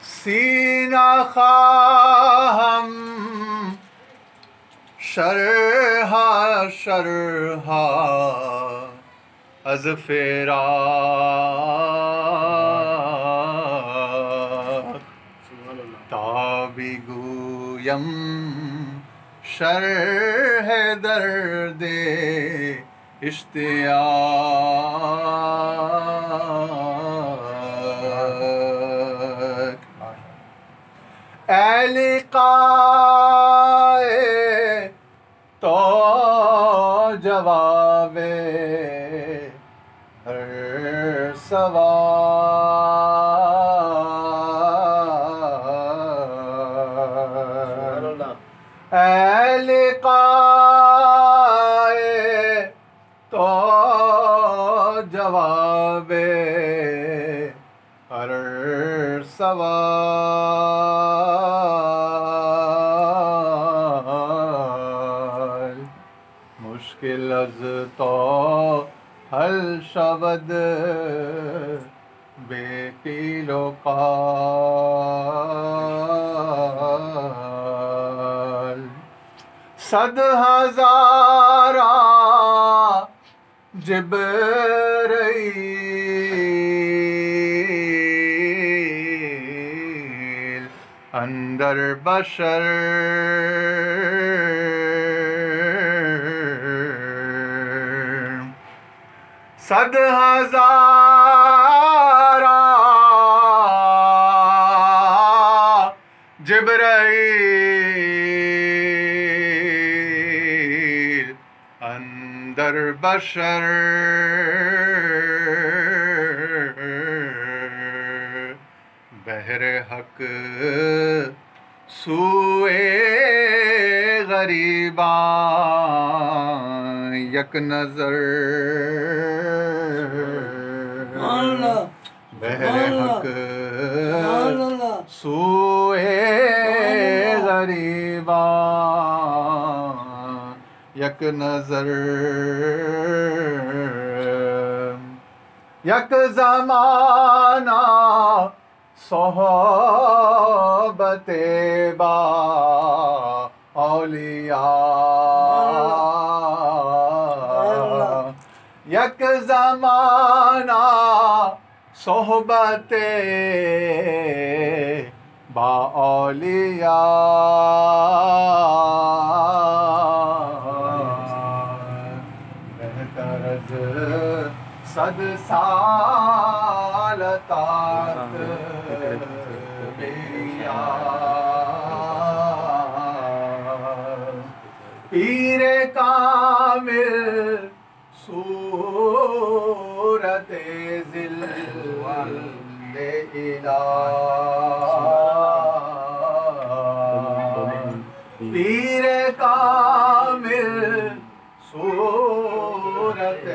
سینہ خواہم شرحا شرحا از فراق تا بگویم شرح درد اشتیاق اے لقائے تو جواب ہر سوال اے لقائے تو جواب ہر سوال مشکل از تو حل شود بے قیل و قال صد ہزارہ جبرائیل اندر بشر صد ہزارہ جبرائیل اندر بشر بحر حق سوئے غریباں یک نظر بحر حق سوئے غریباں یک نظر یک زمانہ صحبت با اولیاء یک زمانہ صحبت با اولیاء بہتر از صد سال طاعت پیر کامل صورت ذل الہ پیر کامل صورت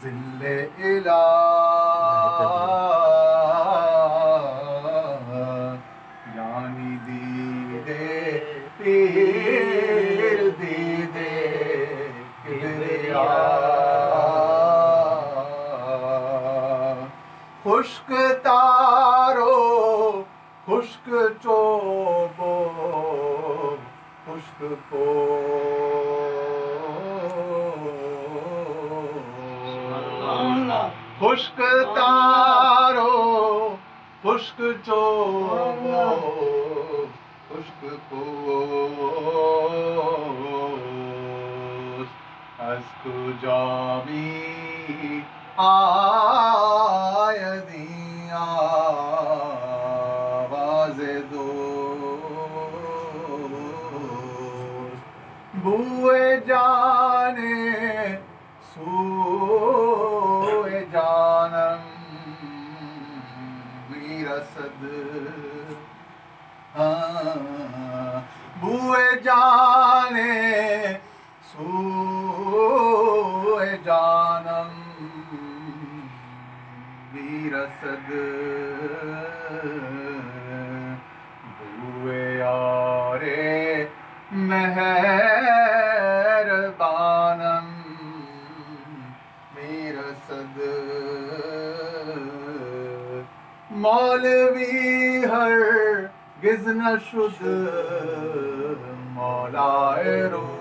ذل الہ یعنی دیدے پیر دیدے کبریا خشک تارو خشک چوبو خشک کو خشک تارو خشک چوبو خشک کو از کجا می آیدی آواز دوست بوئے جانے سوئے جانم میرسد بوئے جانے سوئے جانم میرسد بوئے یارے محل مولوی ہرگز نہ شد مولائے روم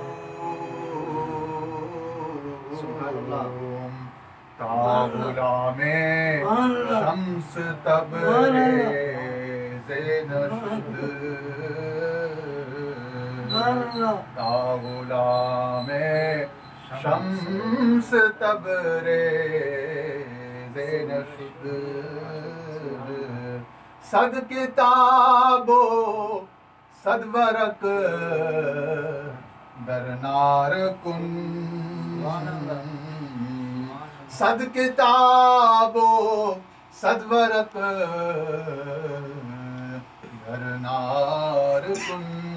تا غلام شمس تبریز نہ شد تا غلام شمس تبریز نہ شد صد کتاب و صد ورق در نار کن صد کتاب و صد ورق در نار کن